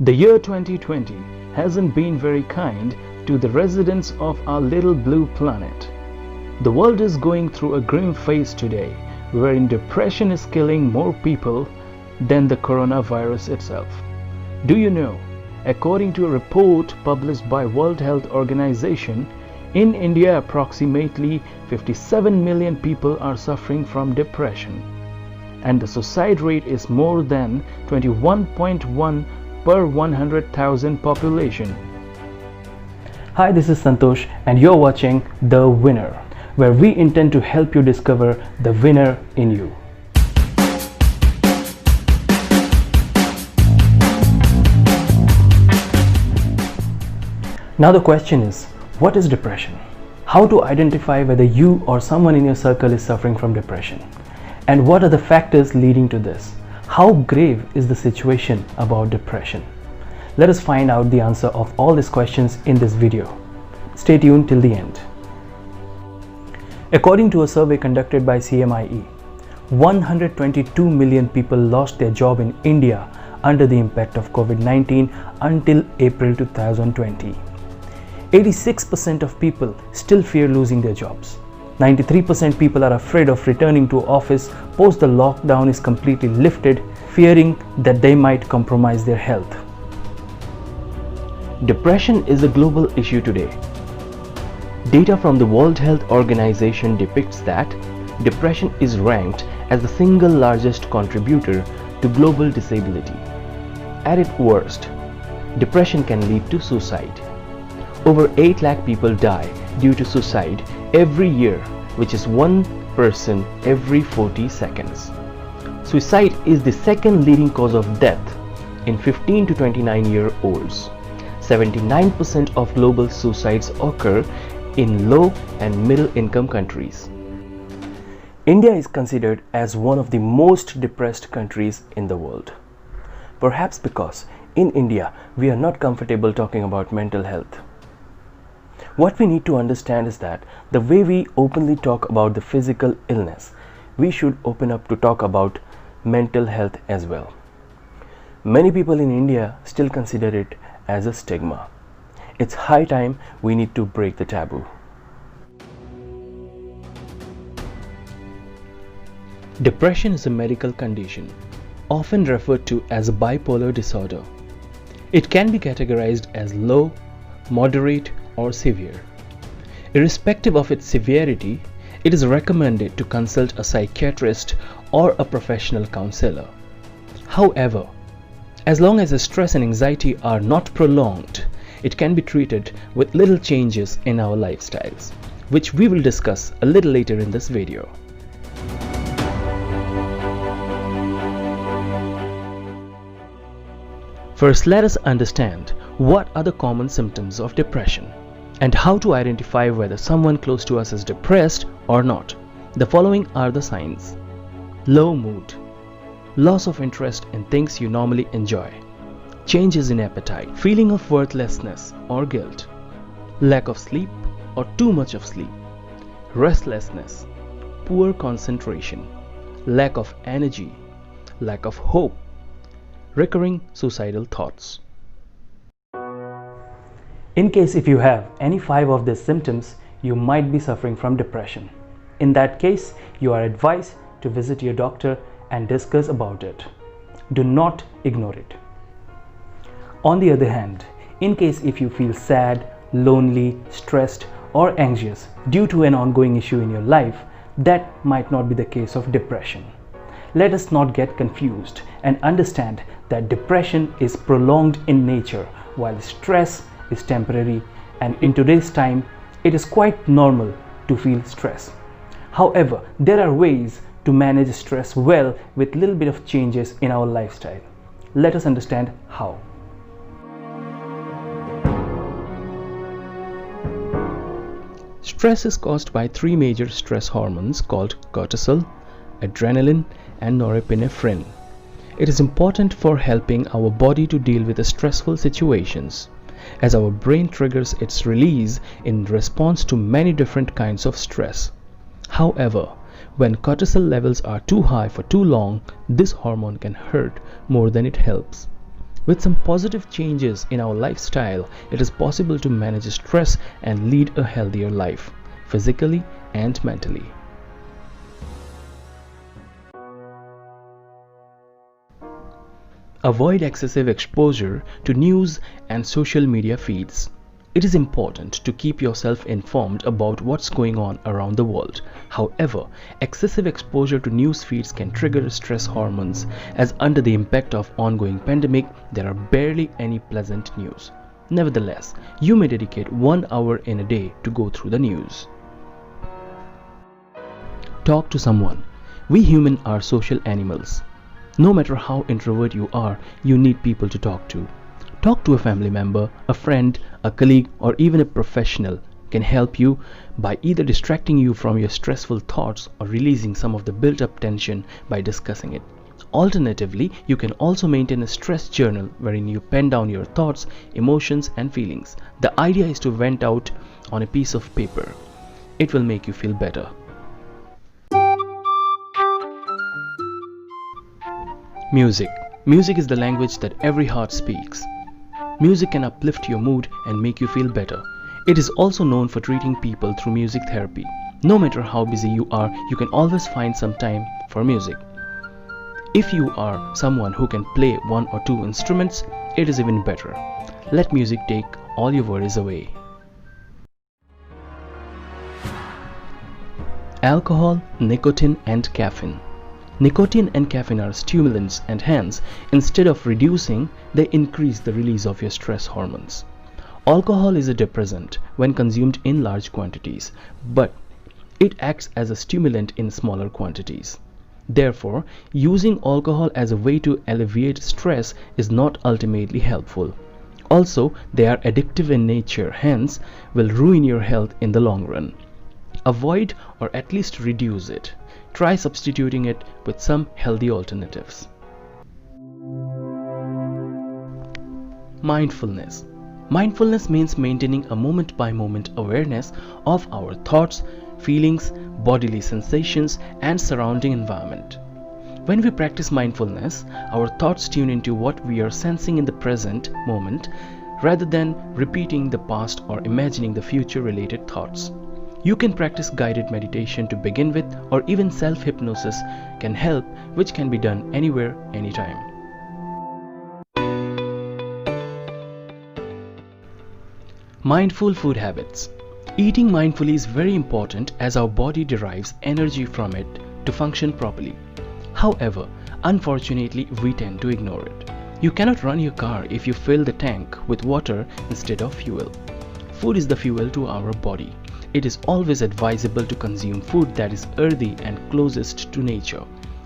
The year 2020 hasn't been very kind to the residents of our little blue planet. The world is going through a grim phase today, wherein depression is killing more people than the coronavirus itself. Do you know, according to a report published by World Health Organization, in India approximately 57 million people are suffering from depression, and the suicide rate is more than 21.1 per 100,000 population. Hi, this is Santosh and you're watching The Winner, where we intend to help you discover the winner in you. Now the question is, what is depression? How to identify whether you or someone in your circle is suffering from depression? And what are the factors leading to this? How grave is the situation about depression? Let us find out the answer of all these questions in this video. Stay tuned till the end. According to a survey conducted by CMIE, 122 million people lost their job in India under the impact of COVID-19 until April 2020. 86% of people still fear losing their jobs. 93% people are afraid of returning to office post the lockdown is completely lifted, fearing that they might compromise their health. Depression is a global issue today. Data from the World Health Organization depicts that depression is ranked as the single largest contributor to global disability. At its worst, depression can lead to suicide. Over 8 lakh people die due to suicide every year, which is one person every 40 seconds. Suicide is the second leading cause of death in 15 to 29-year-olds. 79% of global suicides occur in low and middle income countries. India is considered as one of the most depressed countries in the world. Perhaps because in India we are not comfortable talking about mental health. What we need to understand is that the way we openly talk about the physical illness, we should open up to talk about mental health as well. Many people in India still consider it as a stigma. It's high time we need to break the taboo. Depression is a medical condition, often referred to as a bipolar disorder. It can be categorized as low, moderate, or severe. Irrespective of its severity, it is recommended to consult a psychiatrist or a professional counselor. However, as long as the stress and anxiety are not prolonged, it can be treated with little changes in our lifestyles, which we will discuss a little later in this video. First, let us understand what are the common symptoms of depression and how to identify whether someone close to us is depressed or not. The following are the signs: low mood, loss of interest in things you normally enjoy, changes in appetite, feeling of worthlessness or guilt, lack of sleep or too much of sleep, restlessness, poor concentration, lack of energy, lack of hope, recurring suicidal thoughts. In case if you have any 5 of these symptoms, you might be suffering from depression. In that case, you are advised to visit your doctor and discuss about it. Do not ignore it. On the other hand, in case if you feel sad, lonely, stressed, or anxious due to an ongoing issue in your life, that might not be the case of depression. Let us not get confused and understand that depression is prolonged in nature, while stress is temporary, and in today's time it is quite normal to feel stress. However, there are ways to manage stress well with little bit of changes in our lifestyle. Let us understand how. Stress is caused by 3 major stress hormones called cortisol, adrenaline, and norepinephrine. It is important for helping our body to deal with the stressful situations, as our brain triggers its release in response to many different kinds of stress. However, when cortisol levels are too high for too long, this hormone can hurt more than it helps. With some positive changes in our lifestyle, it is possible to manage stress and lead a healthier life, physically and mentally. Avoid excessive exposure to news and social media feeds. It is important to keep yourself informed about what's going on around the world. However, excessive exposure to news feeds can trigger stress hormones, as under the impact of ongoing pandemic, there are barely any pleasant news. Nevertheless, you may dedicate 1 hour in a day to go through the news. Talk to someone. We humans are social animals. No matter how introvert you are, you need people to talk to. Talk to a family member, a friend, a colleague, or even a professional can help you by either distracting you from your stressful thoughts or releasing some of the built-up tension by discussing it. Alternatively, you can also maintain a stress journal wherein you pen down your thoughts, emotions, and feelings. The idea is to vent out on a piece of paper. It will make you feel better. Music. Music is the language that every heart speaks. Music can uplift your mood and make you feel better. It is also known for treating people through music therapy. No matter how busy you are, you can always find some time for music. If you are someone who can play 1 or 2 instruments, it is even better. Let music take all your worries away. Alcohol, nicotine, and caffeine. Nicotine and caffeine are stimulants, and hence, instead of reducing, they increase the release of your stress hormones. Alcohol is a depressant when consumed in large quantities, but it acts as a stimulant in smaller quantities. Therefore, using alcohol as a way to alleviate stress is not ultimately helpful. Also, they are addictive in nature, hence will ruin your health in the long run. Avoid or at least reduce it. Try substituting it with some healthy alternatives. Mindfulness. Mindfulness means maintaining a moment-by-moment awareness of our thoughts, feelings, bodily sensations, and surrounding environment. When we practice mindfulness, our thoughts tune into what we are sensing in the present moment rather than repeating the past or imagining the future-related thoughts. You can practice guided meditation to begin with, or even self-hypnosis can help, which can be done anywhere, anytime. Mindful food habits. Eating mindfully is very important as our body derives energy from it to function properly. However, unfortunately, we tend to ignore it. You cannot run your car if you fill the tank with water instead of fuel. Food is the fuel to our body. It is always advisable to consume food that is earthy and closest to nature.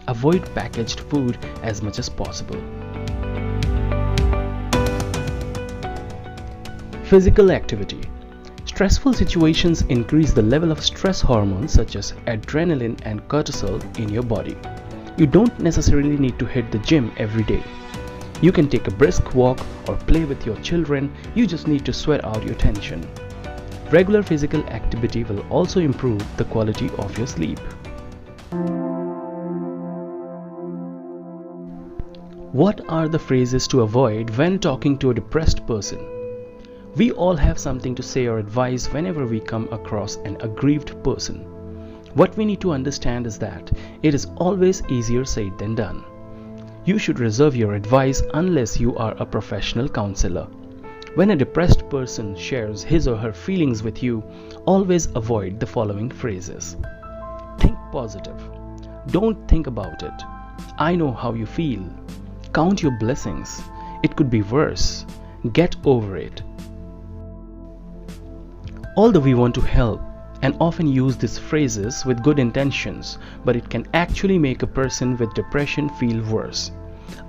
Avoid packaged food as much as possible. Physical activity. Stressful situations increase the level of stress hormones such as adrenaline and cortisol in your body. You don't necessarily need to hit the gym every day. You can take a brisk walk or play with your children. You just need to sweat out your tension. Regular physical activity will also improve the quality of your sleep. What are the phrases to avoid when talking to a depressed person? We all have something to say or advise whenever we come across an aggrieved person. What we need to understand is that it is always easier said than done. You should reserve your advice unless you are a professional counselor. When a depressed person shares his or her feelings with you, always avoid the following phrases. Think positive. Don't think about it. I know how you feel. Count your blessings. It could be worse. Get over it. Although we want to help and often use these phrases with good intentions, but it can actually make a person with depression feel worse.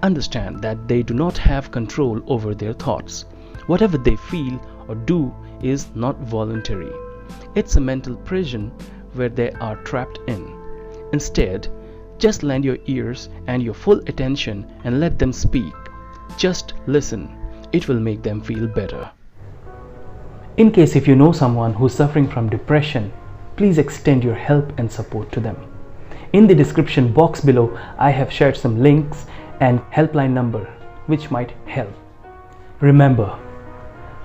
Understand that they do not have control over their thoughts. Whatever they feel or do is not voluntary. It's a mental prison where they are trapped in. Instead, just lend your ears and your full attention and let them speak. Just listen. It will make them feel better. In case if you know someone who's suffering from depression, please extend your help and support to them. In the description box below, I have shared some links and helpline number which might help. Remember,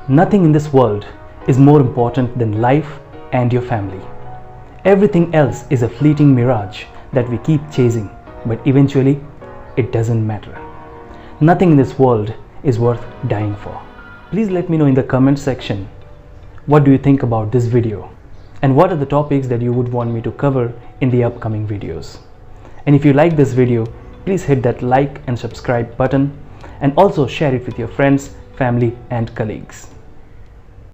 nothing in this world is more important than life and your family. Everything else is a fleeting mirage that we keep chasing, but eventually it doesn't matter. Nothing in this world is worth dying for. Please let me know in the comment section, what do you think about this video? And what are the topics that you would want me to cover in the upcoming videos? And if you like this video, please hit that like and subscribe button, and also share it with your friends, family and colleagues.